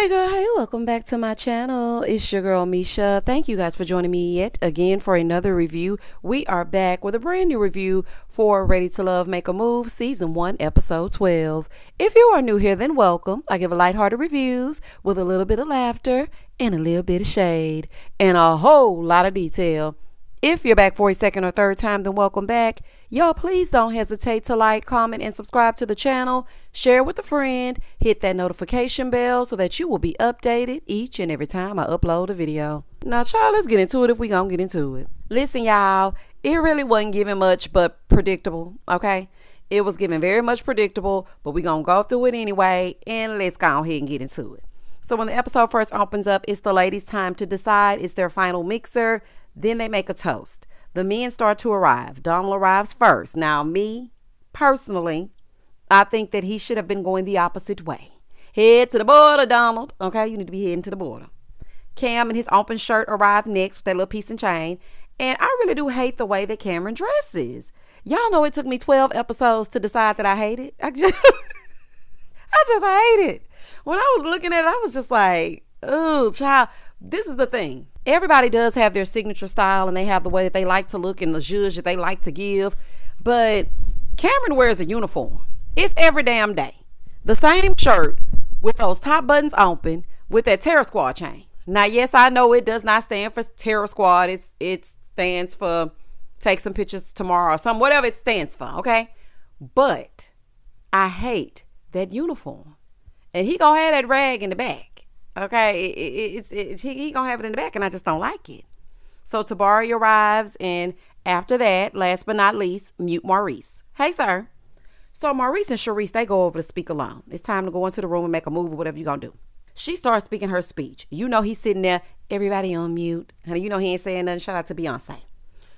Hey girl, hey, welcome back to my channel. It's your girl Misha. Thank you guys for joining me yet again for another review. We are back with a brand new review for Ready to Love Make a Move Season 1 Episode 12. If you are new here, then welcome. I give lighthearted reviews with a little bit of laughter and a little bit of shade and a whole lot of detail. If you're back for a second or third time, then welcome back. Y'all, please don't hesitate to like, comment, and subscribe to the channel. Share with a friend. Hit that notification bell so that you will be updated each and every time I upload a video. Now, child, let's get into it if we gonna get into it. Listen, y'all, it really wasn't giving much but predictable, okay? It was giving very much predictable, but we gonna go through it anyway, and let's go ahead and get into it. So when the episode first opens up, it's the ladies' time to decide. It's their final mixer. Then they make a toast. The men start to arrive. Donald arrives first. Now, me, personally, I think that he should have been going the opposite way. Head to the border, Donald. Okay, you need to be heading to the border. Cam in his open shirt arrived next with that little piece and chain. And I really do hate the way that Cameron dresses. Y'all know it took me 12 episodes to decide that I hate it. I just hate it. When I was looking at it, I was just like, oh, child, this is the thing. Everybody does have their signature style and they have the way that they like to look and the zhuzh that they like to give. But Cameron wears a uniform. It's every damn day. The same shirt with those top buttons open with that Terror Squad chain. Now, yes, I know it does not stand for Terror Squad. It stands for take some pictures tomorrow or something, whatever it stands for, okay? But I hate that uniform. And he gonna have that rag in the back. Okay, he gonna have it in the back, and I just don't like it. So Tabari arrives, and after that, last but not least, mute Maurice. Hey, sir. So Maurice and Sharice, they go over to speak alone. It's time to go into the room and make a move or whatever you gonna do. She starts speaking her speech. You know he's sitting there, everybody on mute. Honey, you know he ain't saying nothing. Shout out to Beyonce.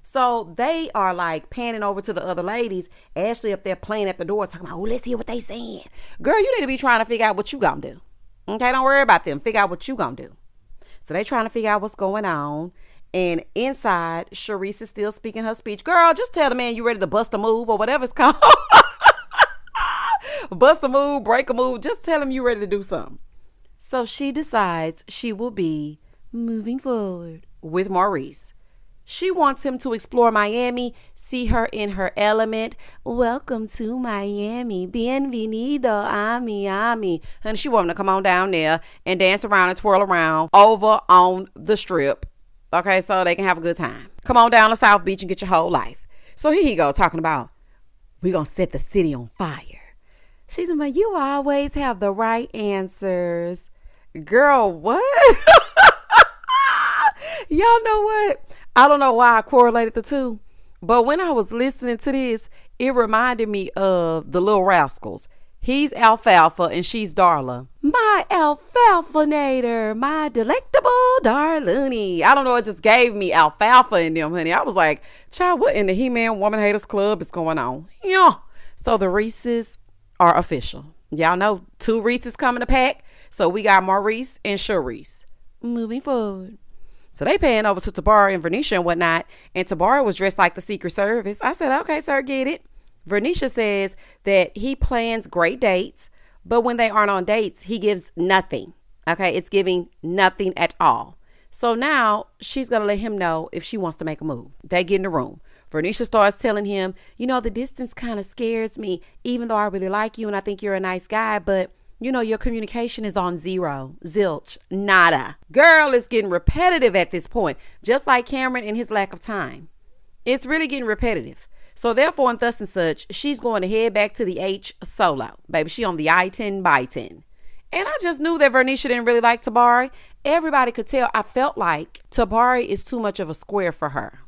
So they are like panning over to the other ladies. Ashley up there playing at the door, talking about, oh, let's hear what they saying. Girl, you need to be trying to figure out what you gonna do. Okay, don't worry about them. Figure out what you gonna do. So they trying to figure out what's going on. And inside, Sharice is still speaking her speech. Girl, just tell the man you ready to bust a move or whatever it's called. Bust a move, break a move. Just tell him you ready to do something. So she decides she will be moving forward with Maurice. She wants him to explore Miami, see her in her element. Welcome to Miami. Bienvenido a Miami. And she wants him to come on down there and dance around and twirl around over on the strip. Okay, so they can have a good time. Come on down to South Beach and get your whole life. So here he go talking about, we're going to set the city on fire. She's like, you always have the right answers. Girl, what? Y'all know what? I don't know why I correlated the two, but when I was listening to this, it reminded me of the Little Rascals. He's Alfalfa and she's Darla. My Alfalfa-nator, my delectable Darloony. I don't know, it just gave me Alfalfa in them, honey. I was like, child, what in the He-Man Woman Haters Club is going on? Yeah. So the Reeses are official. Y'all know 2 Reeses coming to pack. So we got Maurice and Sharice. Moving forward. So they paying over to Tabari and Vernisha and whatnot. And Tabari was dressed like the Secret Service. I said, okay, sir, get it. Vernisha says that he plans great dates, but when they aren't on dates, he gives nothing. Okay, it's giving nothing at all. So now she's going to let him know if she wants to make a move. They get in the room. Vernisha starts telling him, you know, the distance kind of scares me, even though I really like you and I think you're a nice guy, but you know, your communication is on zero, zilch, nada. Girl, it's getting repetitive at this point, just like Cameron and his lack of time. It's really getting repetitive. So therefore, and thus and such, she's going to head back to the H solo. Baby, she on the I-10 by 10. And I just knew that Vernisha didn't really like Tabari. Everybody could tell. I felt like Tabari is too much of a square for her.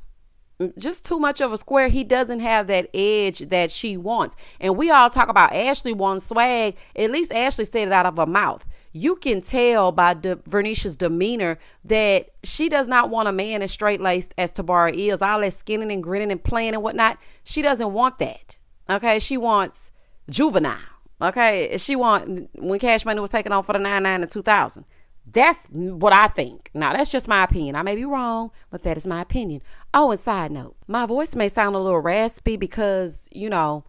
Just too much of a square. He doesn't have that edge that she wants. And we all talk about Ashley wants swag. At least Ashley said it out of her mouth. You can tell by Vernisha's demeanor that she does not want a man as straight-laced as Tabari is. All that skinning and grinning and playing and whatnot. She doesn't want that. Okay, she wants juvenile. Okay, she want when Cash Money was taken on for the 99 and 2000. That's what I think. Now, that's just my opinion. I may be wrong, but that is my opinion. Oh, and side note, my voice may sound a little raspy because, you know,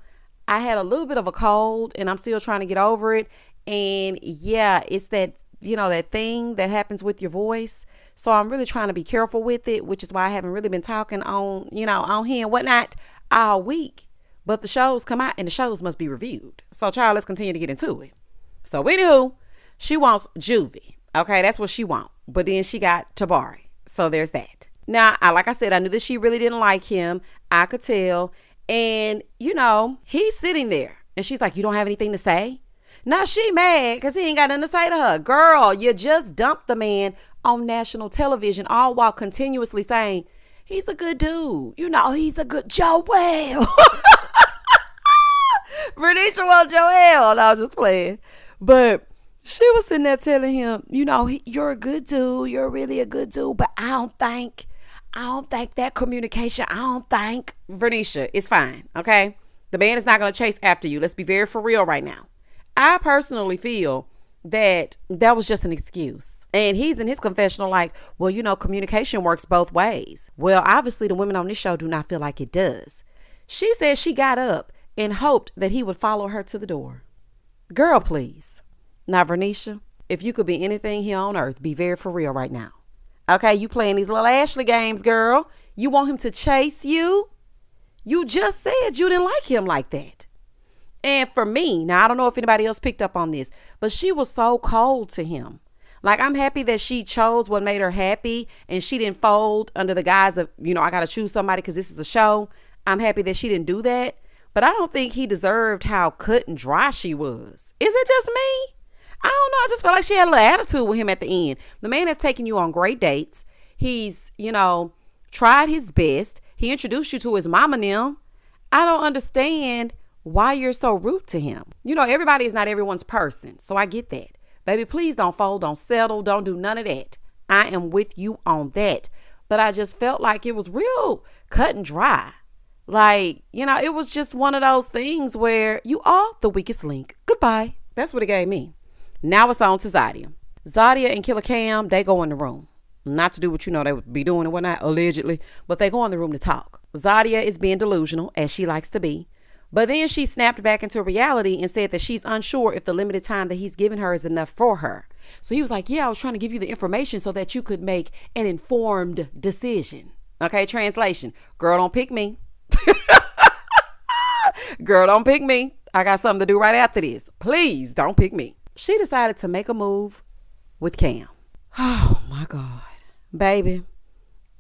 I had a little bit of a cold and I'm still trying to get over it. And yeah, it's that that thing that happens with your voice. So I'm really trying to be careful with it, which is why I haven't really been talking on, on here and whatnot all week. But the shows come out and the shows must be reviewed. So, child, let's continue to get into it. So, anywho, she wants Juvie. Okay, that's what she wants. But then she got Tabari. So, there's that. Now, like I said, I knew that she really didn't like him. I could tell. And, he's sitting there. And she's like, you don't have anything to say? Now, she mad because he ain't got nothing to say to her. Girl, you just dumped the man on national television, all while continuously saying, he's a good dude. He's a good Joel. Bernicia want Joel. No, I was just playing. But she was sitting there telling him, you're a good dude. You're really a good dude. But I don't think that communication, Bernicia, it's fine. Okay. The man is not going to chase after you. Let's be very for real right now. I personally feel that was just an excuse. And he's in his confessional like, well, communication works both ways. Well, obviously the women on this show do not feel like it does. She said she got up and hoped that he would follow her to the door. Girl, please. Now, Vernisha, if you could be anything here on earth, be very for real right now. Okay, you playing these little Ashley games, girl. You want him to chase you? You just said you didn't like him like that. And for me, now I don't know if anybody else picked up on this, but she was so cold to him. Like, I'm happy that she chose what made her happy and she didn't fold under the guise of, I got to choose somebody because this is a show. I'm happy that she didn't do that. But I don't think he deserved how cut and dry she was. Is it just me? I don't know. I just felt like she had a little attitude with him at the end. The man has taken you on great dates. He's, tried his best. He introduced you to his mama now. I don't understand why you're so rude to him. Everybody is not everyone's person. So I get that. Baby, please don't fold, don't settle, don't do none of that. I am with you on that. But I just felt like it was real cut and dry. Like, it was just one of those things where you are the weakest link. Goodbye. That's what it gave me. Now it's on to Zadia. Zadia and Killer Cam, they go in the room. Not to do what they would be doing and whatnot, allegedly, but they go in the room to talk. Zadia is being delusional, as she likes to be. But then she snapped back into reality and said that she's unsure if the limited time that he's given her is enough for her. So he was like, yeah, I was trying to give you the information so that you could make an informed decision. Okay, translation. Girl, don't pick me. Girl, don't pick me. I got something to do right after this. Please don't pick me. She decided to make a move with Cam. Oh my God. Baby,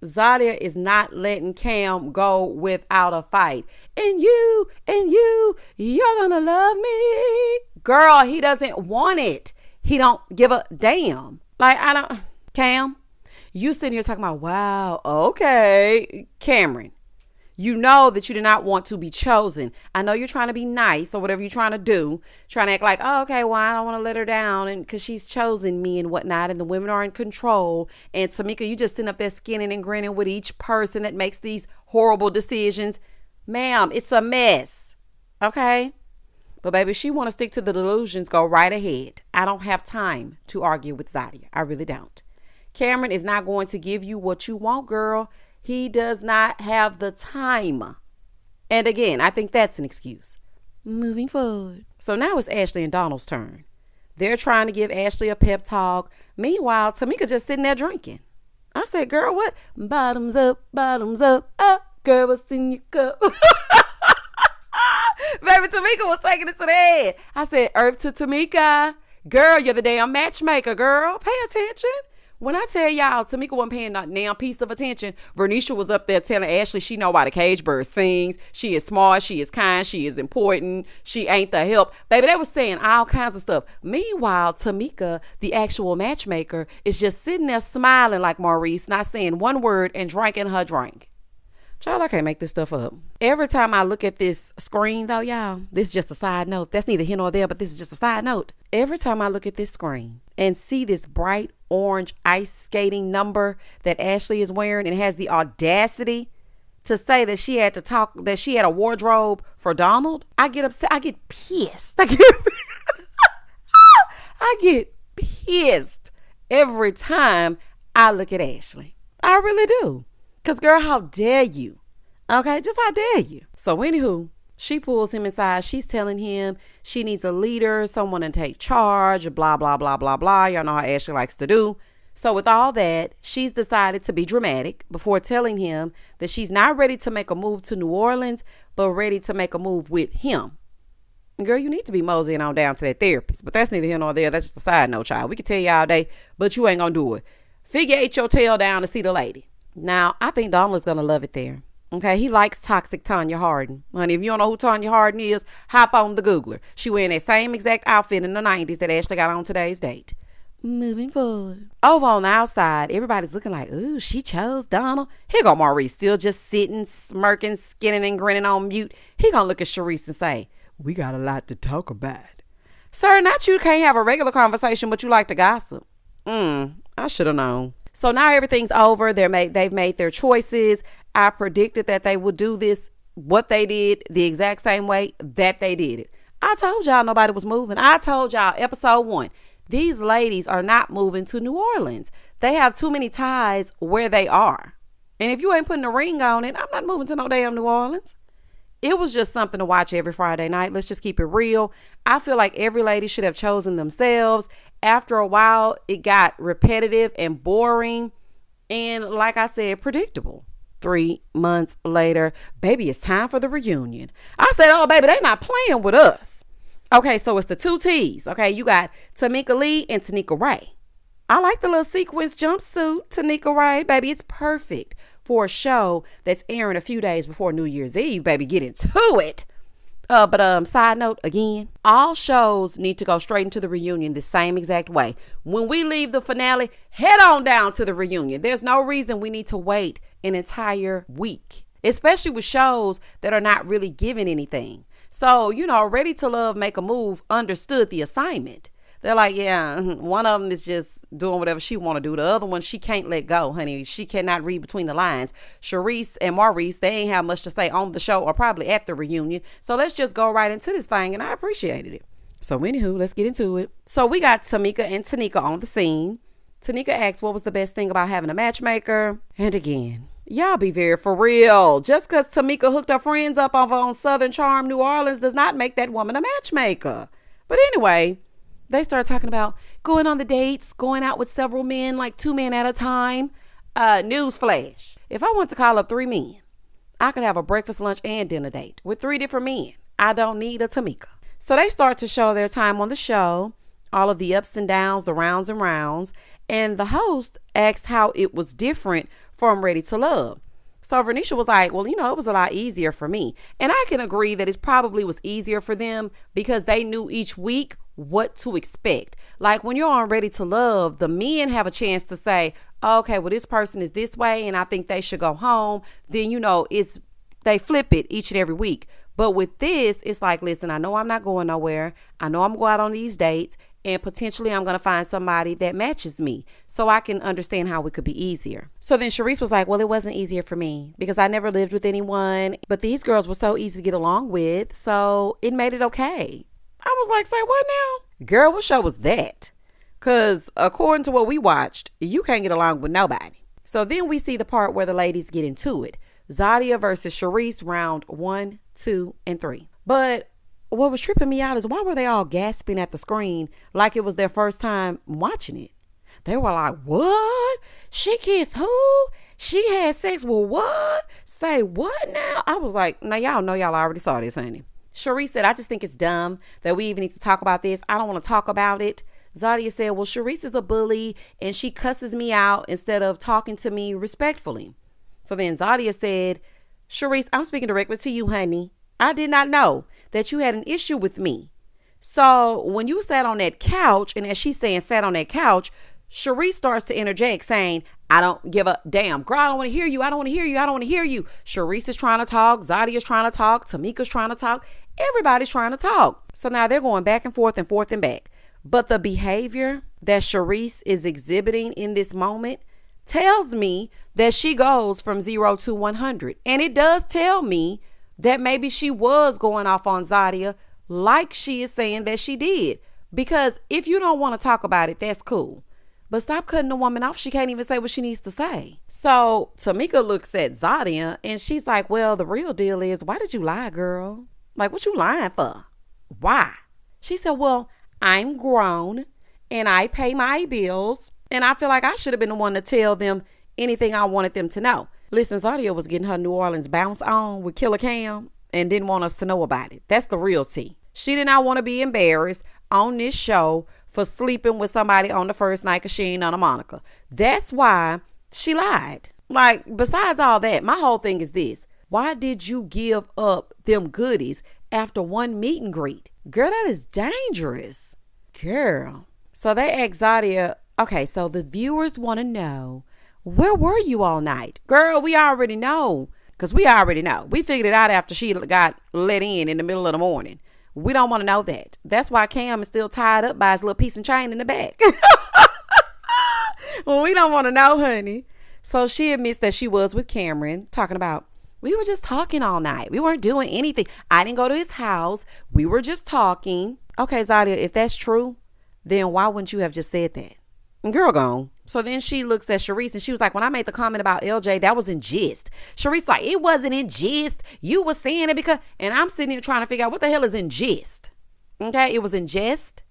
Zadia is not letting Cam go without a fight. And you're gonna love me. Girl, he doesn't want it. He don't give a damn. Cam, you sitting here talking about, wow, okay. Cameron, you know that you do not want to be chosen. I know you're trying to be nice or whatever you're trying to do. Trying to act like, oh, okay, well, I don't want to let her down and because she's chosen me and whatnot. And the women are in control. And Tamika, you just sitting up there skinning and grinning with each person that makes these horrible decisions. Ma'am, it's a mess. Okay? But baby, if she want to stick to the delusions, go right ahead. I don't have time to argue with Zadia. I really don't. Cameron is not going to give you what you want, girl. He does not have the time. And again, I think that's an excuse. Moving forward. So now it's Ashley and Donald's turn. They're trying to give Ashley a pep talk. Meanwhile, Tamika just sitting there drinking. I said, girl, what? Bottoms up, oh, girl, what's in your cup? Baby, Tamika was taking it to the head. I said, earth to Tamika. Girl, you're the damn matchmaker, girl. Pay attention. When I tell y'all, Tamika wasn't paying not damn piece of attention. Vernisha was up there telling Ashley she know why the cage bird sings. She is smart. She is kind. She is important. She ain't the help. Baby, they was saying all kinds of stuff. Meanwhile, Tamika, the actual matchmaker, is just sitting there smiling like Maurice, not saying one word and drinking her drink. Child, I can't make this stuff up. Every time I look at this screen, though, y'all, this is just a side note. That's neither here nor there, but this is just a side note. Every time I look at this screen and see this bright orange ice skating number that Ashley is wearing and has the audacity to say that she had a wardrobe for Donald, I get upset. I get pissed. I get pissed every time I look at Ashley. I really do. Because, girl, how dare you? Okay, just how dare you? So, anywho, She pulls him inside. She's telling him she needs a leader, someone to take charge, blah, blah, blah, blah, blah. Y'all know how Ashley likes to do. So with all that, she's decided to be dramatic before telling him that she's not ready to make a move to New Orleans, but ready to make a move with him. Girl, you need to be moseying on down to that therapist. But that's neither here nor there. That's just a side note, child. We can tell you all day, but you ain't going to do it. Figure 8 your tail down to see the lady. Now, I think Donald's going to love it there. Okay, he likes toxic Tanya Hardin. Honey, if you don't know who Tanya Hardin is, hop on the Googler. She wearing that same exact outfit in the 90s that Ashley got on today's date. Moving forward. Over on the outside, everybody's looking like, ooh, she chose Donald. Here go Maurice, still just sitting, smirking, skinning, and grinning on mute. He gonna look at Sharice and say, we got a lot to talk about. Sir, not you can't have a regular conversation, but you like to gossip. I should have known. So now everything's over. They've made their choices. I predicted that they would do this, what they did, the exact same way that they did it. I told y'all nobody was moving. I told y'all episode 1. These ladies are not moving to New Orleans. They have too many ties where they are. And if you ain't putting a ring on it, I'm not moving to no damn New Orleans. It was just something to watch every Friday night. Let's just keep it real. I feel like every lady should have chosen themselves. After a while, it got repetitive and boring. And like I said, predictable. 3 months later, baby, it's time for the reunion. I said, oh, baby, they not playing with us. Okay, so it's the 2 T's. Okay, you got Tamika Lee and Tanika Ray. I like the little sequins jumpsuit, Tanika Ray. Baby, it's perfect for a show that's airing a few days before New Year's Eve. Baby, get into it. But side note, again, all shows need to go straight into the reunion the same exact way. When we leave the finale, head on down to the reunion. There's no reason we need to wait an entire week, especially with shows that are not really giving anything. So, Ready to Love, Make a Move understood the assignment. They're like, yeah, one of them is just doing whatever she want to do. The other one, she can't let go, honey. She cannot read between the lines. Sharice and Maurice, they ain't have much to say on the show or probably at the reunion. So let's just go right into this thing, and I appreciated it. So anywho, let's get into it. So we got Tamika and Tanika on the scene. Tanika asks what was the best thing about having a matchmaker. And again, y'all be very for real. Just because Tamika hooked her friends up on Southern Charm, New Orleans, does not make that woman a matchmaker. But anyway, they started talking about going on the dates, going out with several men, like 2 men at a time. Newsflash. If I want to call up 3 men, I could have a breakfast, lunch, and dinner date with 3 different men. I don't need a Tamika. So they start to show their time on the show, all of the ups and downs, the rounds and rounds. And the host asked how it was different from Ready to Love. So Vernisha was like, well, it was a lot easier for me. And I can agree that it probably was easier for them because they knew each week what to expect. Like when you're on Ready to Love, the men have a chance to say, okay, well, this person is this way and I think they should go home. Then, they flip it each and every week. But with this, it's like, listen, I know I'm not going nowhere. I know I'm going out on these dates and potentially I'm going to find somebody that matches me so I can understand how it could be easier. So then Sharice was like, well, it wasn't easier for me because I never lived with anyone, but these girls were so easy to get along with. So it made it okay. I was like, say what now? Girl, what show was that? Because according to what we watched, you can't get along with nobody. So then we see the part where the ladies get into it. Zadia versus Sharice, round 1, 2, and 3. But what was tripping me out is why were they all gasping at the screen like it was their first time watching it? They were like, what? She kissed who? She had sex with what? Say what now? I was like, now y'all know y'all already saw this, honey. Sharice said, I just think it's dumb that we even need to talk about this. I don't want to talk about it. Zadia said, well, Sharice is a bully and she cusses me out instead of talking to me respectfully. So then Zadia said, Sharice, I'm speaking directly to you, honey. I did not know that you had an issue with me. So when you sat on that couch, and as she's saying, sat on that couch, Sharice starts to interject saying, I don't give a damn. Girl, I don't want to hear you. I don't want to hear you. I don't want to hear you. Sharice is trying to talk. Zadia's trying to talk. Tamika's trying to talk. Everybody's trying to talk. So now they're going back and forth and back. But the behavior that Sharice is exhibiting in this moment tells me that she goes from 0 to 100. And it does tell me that maybe she was going off on Zadia like she is saying that she did. Because if you don't want to talk about it, that's cool. But stop cutting the woman off. She can't even say what she needs to say. So Tamika looks at Zadia and she's like, well, the real deal is, why did you lie, girl? Like, what you lying for? Why? She said, well, I'm grown and I pay my bills. And I feel like I should have been the one to tell them anything I wanted them to know. Listen, Zadia was getting her New Orleans bounce on with Killer Cam and didn't want us to know about it. That's the real tea. She did not want to be embarrassed on this show for sleeping with somebody on the first night because she ain't on a Monica. That's why she lied. Like, besides all that, my whole thing is this. Why did you give up them goodies after one meet and greet? Girl, that is dangerous. Girl. So they asked Zadia, okay, so the viewers want to know, where were you all night? Girl, we already know. Because we already know. We figured it out after she got let in the middle of the morning. We don't want to know that. That's why Cam is still tied up by his little piece and chain in the back. Well, we don't want to know, honey. So she admits that she was with Cameron talking about, we were just talking all night. We weren't doing anything. I didn't go to his house. We were just talking. Okay, Zadia, if that's true, then why wouldn't you have just said that? Girl gone. So then she looks at Sharice and she was like, when I made the comment about LJ, that was in gist. Sharice like, it wasn't in gist. You were saying it because, and I'm sitting here trying to figure out what the hell is in gist. Okay, it was in jest.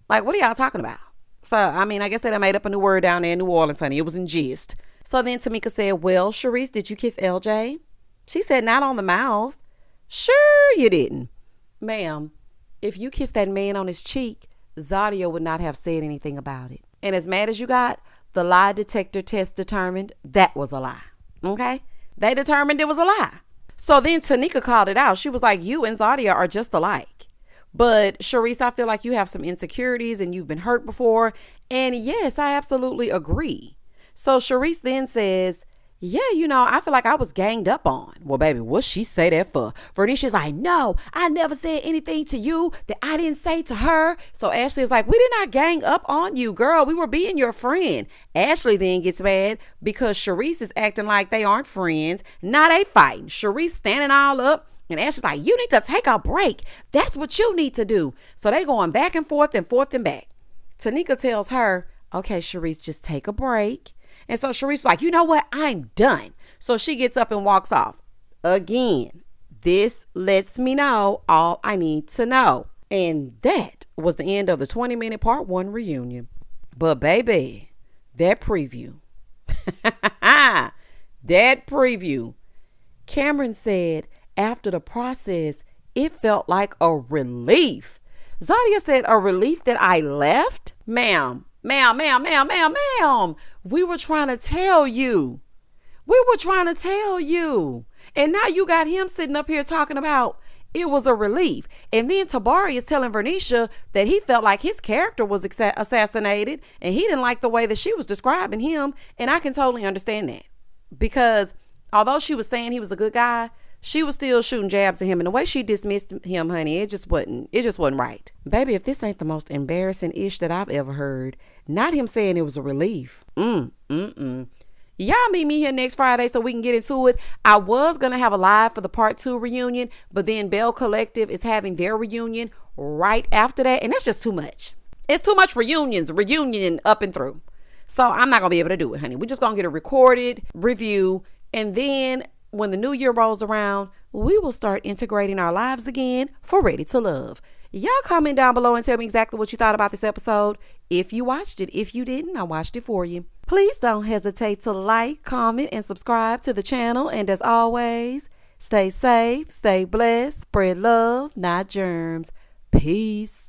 Like, what are y'all talking about? So, I mean, I guess they done made up a new word down there in New Orleans, honey. It was in gist. So then Tamika said, well, Sharice, did you kiss LJ? She said, not on the mouth. Sure you didn't. Ma'am, if you kissed that man on his cheek, Zadia would not have said anything about it. And as mad as you got, the lie detector test determined that was a lie. Okay? They determined it was a lie. So then Tanika called it out. She was like, you and Zadia are just alike. But Sharice, I feel like you have some insecurities and you've been hurt before. And yes, I absolutely agree. So Sharice then says, yeah, I feel like I was ganged up on. Well, baby, what she say that for? Vernicia's like, no, I never said anything to you that I didn't say to her. So Ashley is like, we did not gang up on you, girl. We were being your friend. Ashley then gets mad because Sharice is acting like they aren't friends. Now they fighting. Sharice standing all up. And Ashley's like, you need to take a break. That's what you need to do. So they going back and forth and back. Tanika tells her, okay, Sharice, just take a break. And so Sharice's like, you know what? I'm done. So she gets up and walks off. Again, this lets me know all I need to know. And that was the end of the 20-minute part 1 reunion. But baby, that preview. That preview. Cameron said after the process, it felt like a relief. Zadia said a relief that I left? Ma'am. We were trying to tell you. And now you got him sitting up here talking about it was a relief. And then Tabari is telling Vernicia that he felt like his character was assassinated and he didn't like the way that she was describing him. And I can totally understand that. Because although she was saying he was a good guy, she was still shooting jabs at him. And the way she dismissed him, honey, it just wasn't right. Baby, if this ain't the most embarrassing ish that I've ever heard, not him saying it was a relief. Y'all meet me here next Friday so we can get into it. I was going to have a live for the part 2 reunion, but then Bell Collective is having their reunion right after that. And that's just too much. It's too much reunion up and through. So I'm not going to be able to do it, honey. We're just going to get a recorded review. And then when the new year rolls around, we will start integrating our lives again for Ready to Love. Y'all comment down below and tell me exactly what you thought about this episode. If you watched it, if you didn't, I watched it for you. Please don't hesitate to like, comment, and subscribe to the channel. And as always, stay safe, stay blessed, spread love, not germs. Peace.